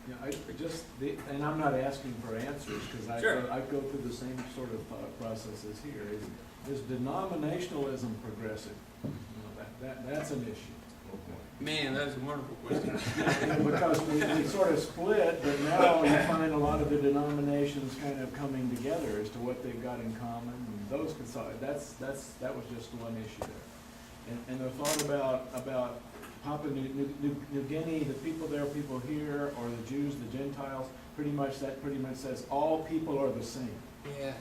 Yeah, and I'm not asking for answers, because I go through the same sort of processes here. Is denominationalism progressive? You know, that's an issue. Man, that's a wonderful question. Because we sort of split, but now you find a lot of the denominations kind of coming together as to what they've got in common, and those that was just one issue there. And the thought about Papua New Guinea, the people there, people here, or the Jews, the Gentiles, pretty much says all people are the same. Yeah.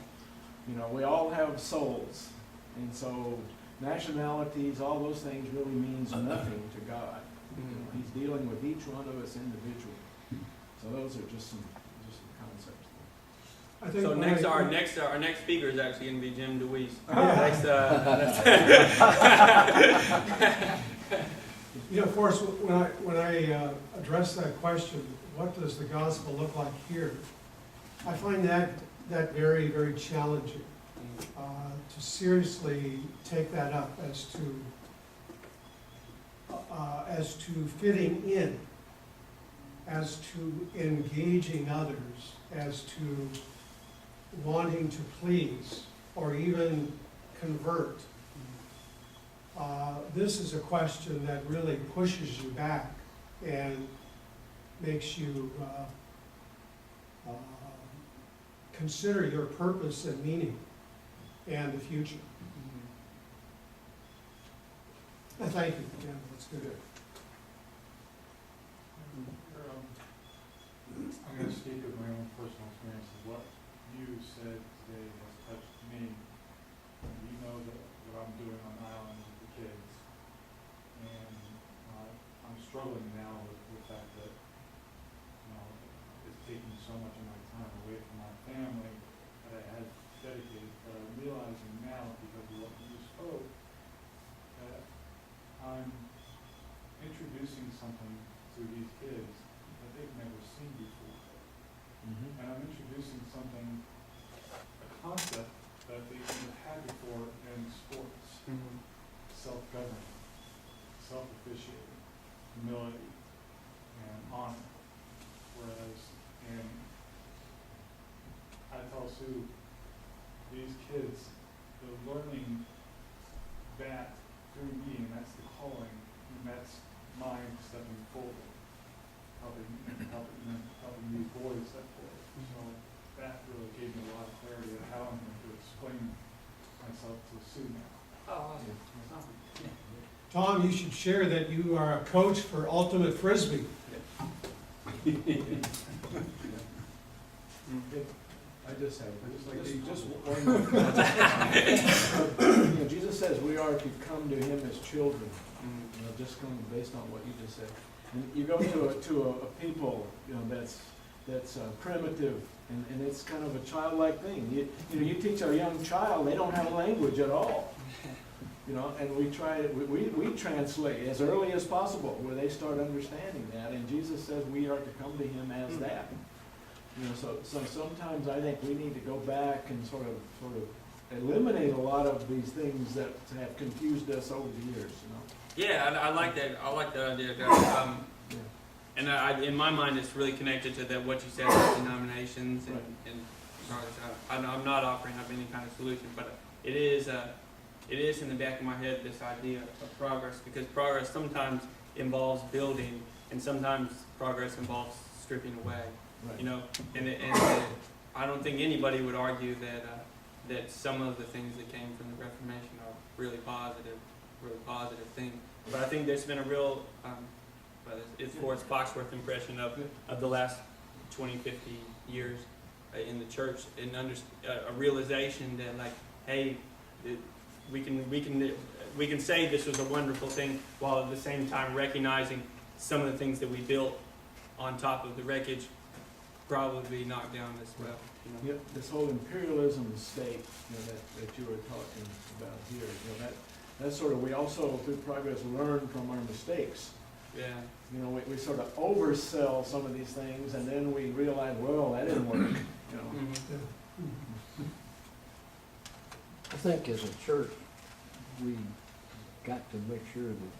You know, we all have souls, and so nationalities, all those things really means nothing to God. You know, He's dealing with each one of us individually. So those are just some concepts. I think So our next speaker is actually going to be Jim DeWeese. You know, Forrest, when I address that question, what does the gospel look like here? I find that very, very challenging. To seriously take that up as to fitting in, as to engaging others, as to wanting to please or even convert. This is a question that really pushes you back and makes you consider your purpose and meaning and the future. Thank you. Yeah, that's good. I'm going to speak of my own personal experience. What you said today has touched me. You know that what I'm doing on the island with the kids, and I'm struggling now with the fact that it's taking so much of my time away from my family that I had dedicated. But I'm realizing now, because of what you spoke, that I'm introducing something to these kids that they've never seen before. And I'm introducing something, a concept that they've never had before in sports. Self-governing, self-officiating, humility, and honor. Whereas, and I tell Sue, these kids, they're learning that through me, and that's the calling, and that's mine stepping forward, helping these boys step forward. So that really gave me a lot of clarity on how I'm going to explain myself to Sue now. Oh, awesome. Tom, you should share that you are a coach for Ultimate Frisbee. I just have Jesus says we are to come to Him as children. You know, just come based on what you just said. And you go to a people, you know, that's primitive, and it's kind of a childlike thing. You teach a young child, they don't have language at all. You know, and we translate as early as possible where they start understanding that. And Jesus says we are to come to Him as that. You know, so sometimes I think we need to go back and sort of eliminate a lot of these things that have confused us over the years. You know. Yeah, I like that. I like that idea. And in my mind, it's really connected to that what you said about denominations and I'm not offering up any kind of solution, but it is in the back of my head, this idea of progress, because progress sometimes involves building, and sometimes progress involves stripping away. Right. You know, and I don't think anybody would argue that some of the things that came from the Reformation are really positive things. But I think there's been a real, it's Forrest Foxworth impression of the last 20, 50 years in the church, and a realization that, like, hey, we can say this was a wonderful thing, while at the same time recognizing some of the things that we built on top of the wreckage probably knocked down as well. You know? Yep, this whole imperialism state, you know, that you were talking about here, you know, that's sort of, we also through progress learn from our mistakes. Yeah. You know, we sort of oversell some of these things, and then we realize, well, that didn't work. You know. I think as a church, we got to make sure that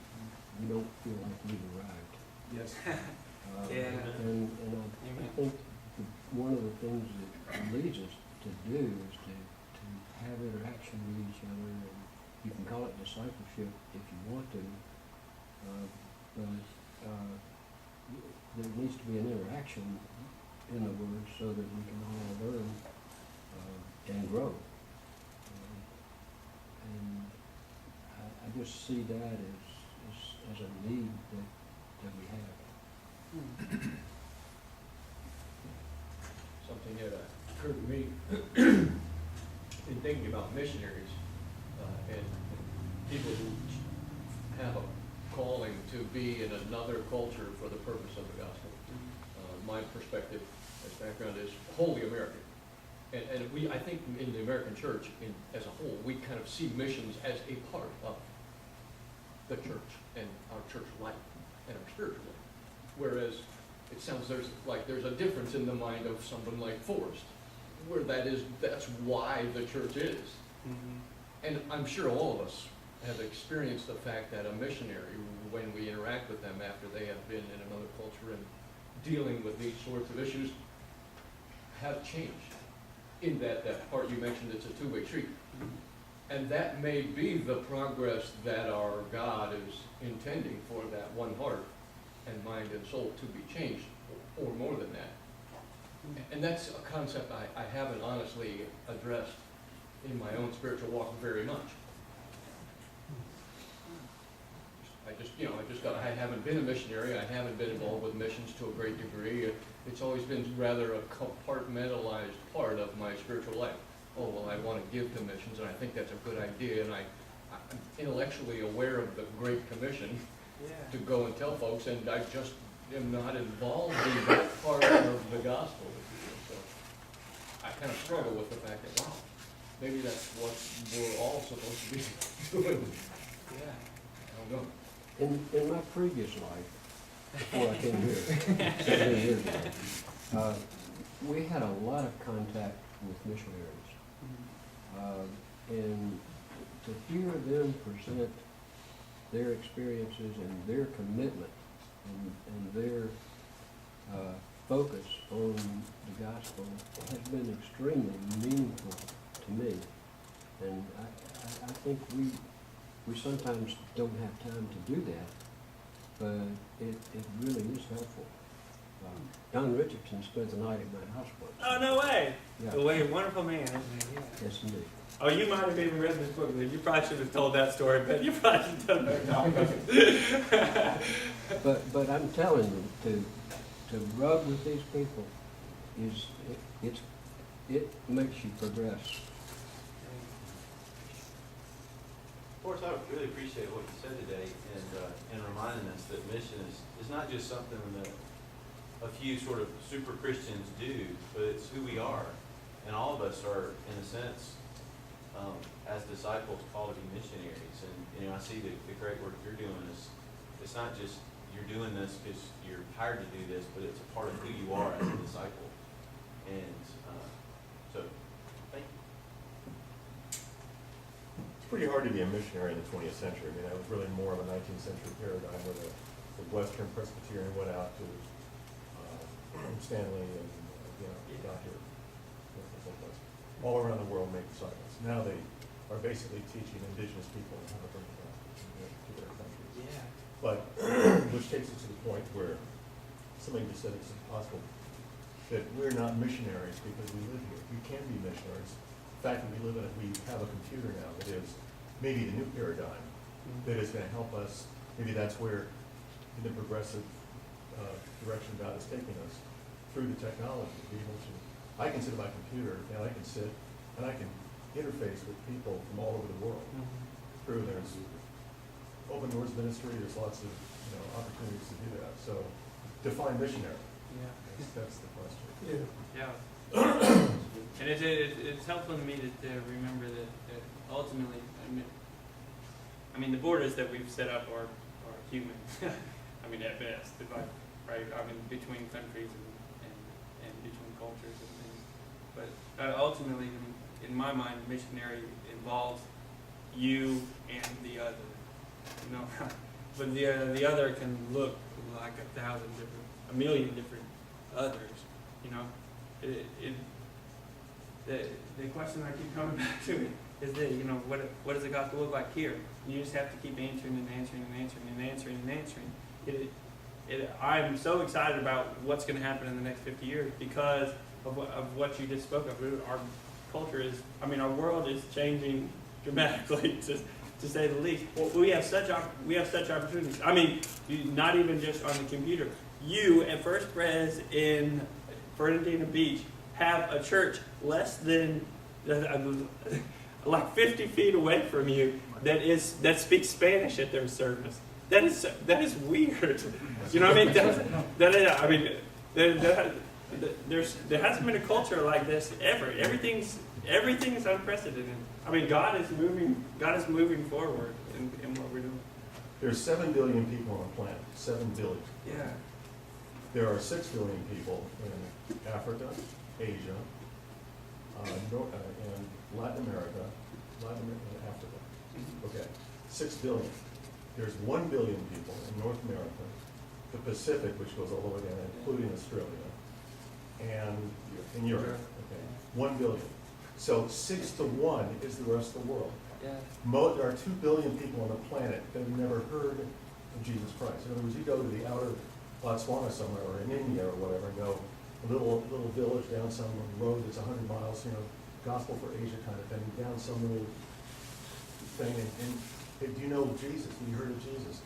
we don't feel like we've arrived. Yes. Yeah. And I Amen. think one of the things that leads us to do is to have interaction with each other, and you can call it discipleship if you want to, but there needs to be an interaction in the Word so that we can all learn and grow. And I just see that as a need that we have. Something that occurred to me in thinking about missionaries and people who have a calling to be in another culture for the purpose of the gospel. My perspective as background is wholly American. And I think in the American church as a whole, we kind of see missions as a part of the church and our church life and our spiritual life. Whereas it sounds there's a difference in the mind of someone like Forrest, where that's why the church is. Mm-hmm. And I'm sure all of us have experienced the fact that a missionary, when we interact with them after they have been in another culture and dealing with these sorts of issues, have changed. In that part you mentioned, it's a two-way street. And that may be the progress that our God is intending for that one heart and mind and soul to be changed, or more than that. And that's a concept I haven't honestly addressed in my own spiritual walk very much. I haven't been a missionary. I haven't been involved with missions to a great degree. It's always been rather a compartmentalized part of my spiritual life. Oh, well, I want to give to missions, and I think that's a good idea, and I'm intellectually aware of the Great Commission to go and tell folks, and I just am not involved in that part of the gospel, if you will. So I kind of struggle with the fact that, wow, maybe that's what we're all supposed to be doing. Yeah. I don't know. In my previous life, before I came here, 17 years ago, we had a lot of contact with missionaries. And to hear them present their experiences and their commitment and their focus on the gospel has been extremely meaningful to me. And I think we sometimes don't have time to do that, but it really is helpful. Don Richardson spent the night at my house once. Oh, no way. Yeah. The way, wonderful man, isn't he? Yeah. Yes, indeed. Oh, you might have even read this book. You probably should have told that story, but you probably should have done that. But I'm telling you, to rub with these people it makes you progress. Forrest, I really appreciate what you said today and reminding us that mission is not just something that a few sort of super Christians do, but it's who we are. And all of us are, in a sense, as disciples, called to be missionaries. And I see the great work you're doing is, it's not just you're doing this because you're hired to do this, but it's a part of who you are as a disciple. And so, thank you. It's pretty hard to be a missionary in the 20th century. I mean, that was really more of a 19th century paradigm where the Western Presbyterian went out to Stanley and got here. All around the world make disciples. Now they are basically teaching indigenous people how to bring the gospel to their countries. Yeah. But, which takes us to the point where somebody just said it's impossible that we're not missionaries because we live here. We can be missionaries. The fact that we live in it, we have a computer now that is maybe the new paradigm that is going to help us. Maybe that's where in the progressive direction God is taking us through the technology. Be able to, I can sit at my computer and I can sit and I can interface with people from all over the world. Through there's Open Doors Ministry. There's lots of opportunities to do that. So define missionary. Yeah. That's the question. Yeah. Yeah. And it's helpful to me to remember that ultimately, I mean, the borders that we've set up are human. I mean, at best, right? I mean, between countries and between cultures and things. But ultimately, in my mind, missionary involves you and the other. but the other can look like 1,000 different others. You know, the question I keep coming back to is that, you know, what does the gospel look like here? You just have to keep answering and answering and answering and answering and answering. I'm so excited about what's going to happen in the next 50 years because of what you just spoke of. Our culture is, our world is changing dramatically, to say the least. We have such opportunities. Not even just on the computer. You at First Pres in Fernandina Beach have a church less than like 50 feet away from you that speaks Spanish at their service. That is weird. You know what I mean? There hasn't been a culture like this ever. Everything is unprecedented. God is moving forward in what we're doing. There's 7 billion people on the planet, 7 billion. Yeah. There are 6 billion people in Africa, Asia, and Latin America, and Africa. Okay, 6 billion. There's 1 billion people in North America, the Pacific, which goes all the way down, including Australia, and in Europe. Okay, 1 billion. So 6 to 1 is the rest of the world. Yeah. There are 2 billion people on the planet that have never heard of Jesus Christ. In other words, you go to the outer Botswana somewhere, or in India or whatever, and go a little village down some road that's 100 miles, gospel for Asia kind of thing, down some little thing, and hey, do you know Jesus? Have you heard of Jesus?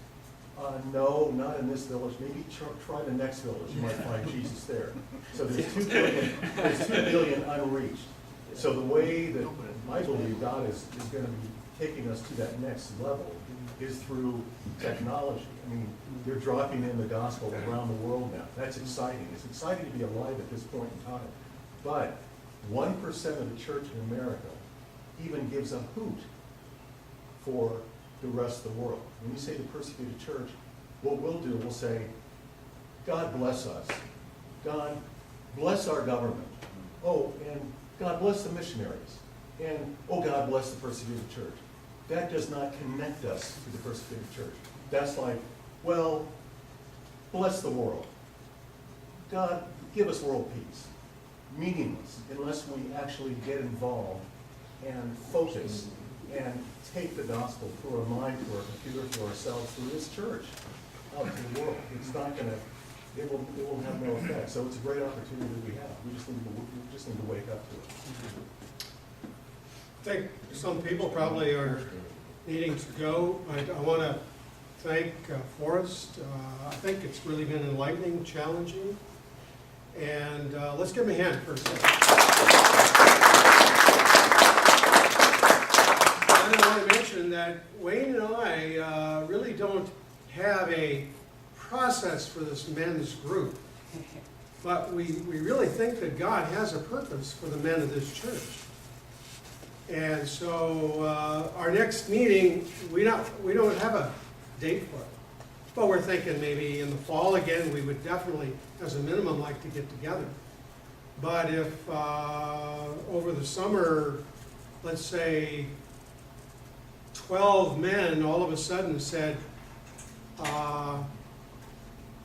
No, not in this village. Maybe try the next village. You might find Jesus there. So there's 2 billion unreached. So the way that I believe God is going to be taking us to that next level is through technology. They're dropping in the gospel around the world now. That's exciting. It's exciting to be alive at this point in time. But 1% of the church in America even gives a hoot for the rest of the world. When you say the persecuted church, what we'll do, we'll say, God bless us. God bless our government. Oh, and God bless the missionaries. And, oh, God bless the persecuted church. That does not connect us to the persecuted church. That's like, well, bless the world. God, give us world peace. Meaningless unless we actually get involved and focus and take the gospel through our mind, through our computer, through ourselves, through this church out to the world. It's not going to, it will have no effect. So it's a great opportunity that we have. We just need to wake up to it. I think some people probably are needing to go. I want to thank Forrest. I think it's really been enlightening, challenging. And let's give him a hand for a second. And I want to mention that Wayne and I really don't have a process for this men's group. But we really think that God has a purpose for the men of this church. And so our next meeting, we don't have a date for it. But we're thinking maybe in the fall again, we would definitely, as a minimum, like to get together. But if over the summer, let's say 12 men all of a sudden said,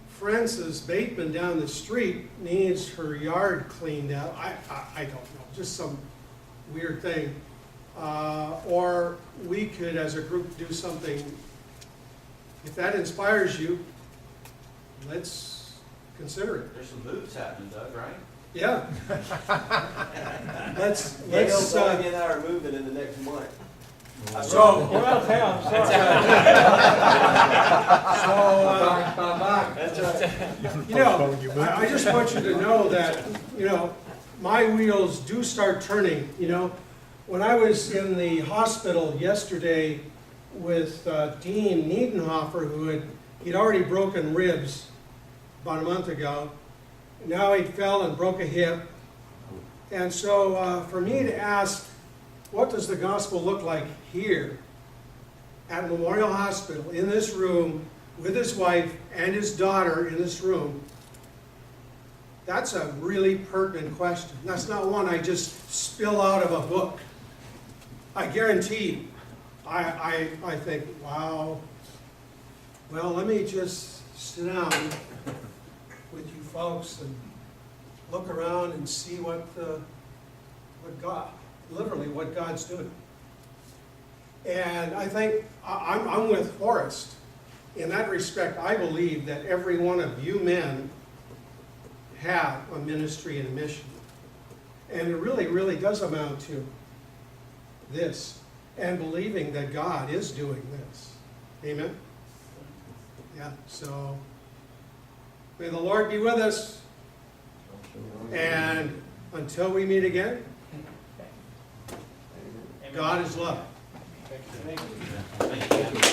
Frances Bateman down the street needs her yard cleaned out. I don't know, just some weird thing. Or we could, as a group, do something. If that inspires you, let's consider it. There's some moves happening, Doug, right? Yeah. let's. Doug and I are moving in the next month. So, You're out of town, sorry. That's right. I just want you to know that, my wheels do start turning, When I was in the hospital yesterday with Dean Niedenhofer, he'd already broken ribs about a month ago. Now he fell and broke a hip. And so for me to ask, what does the gospel look like here at Memorial Hospital, in this room, with his wife and his daughter in this room, that's a really pertinent question. That's not one I just spill out of a book. I guarantee you, I think, wow, Well, let me just sit down with you folks and look around and see what God, literally what God's doing. And I think I'm with Forrest. In that respect, I believe that every one of you men have a ministry and a mission. And it really, really does amount to this, and believing that God is doing this. Amen? Yeah, so may the Lord be with us. And until we meet again, God is love. Thank you. Thank you.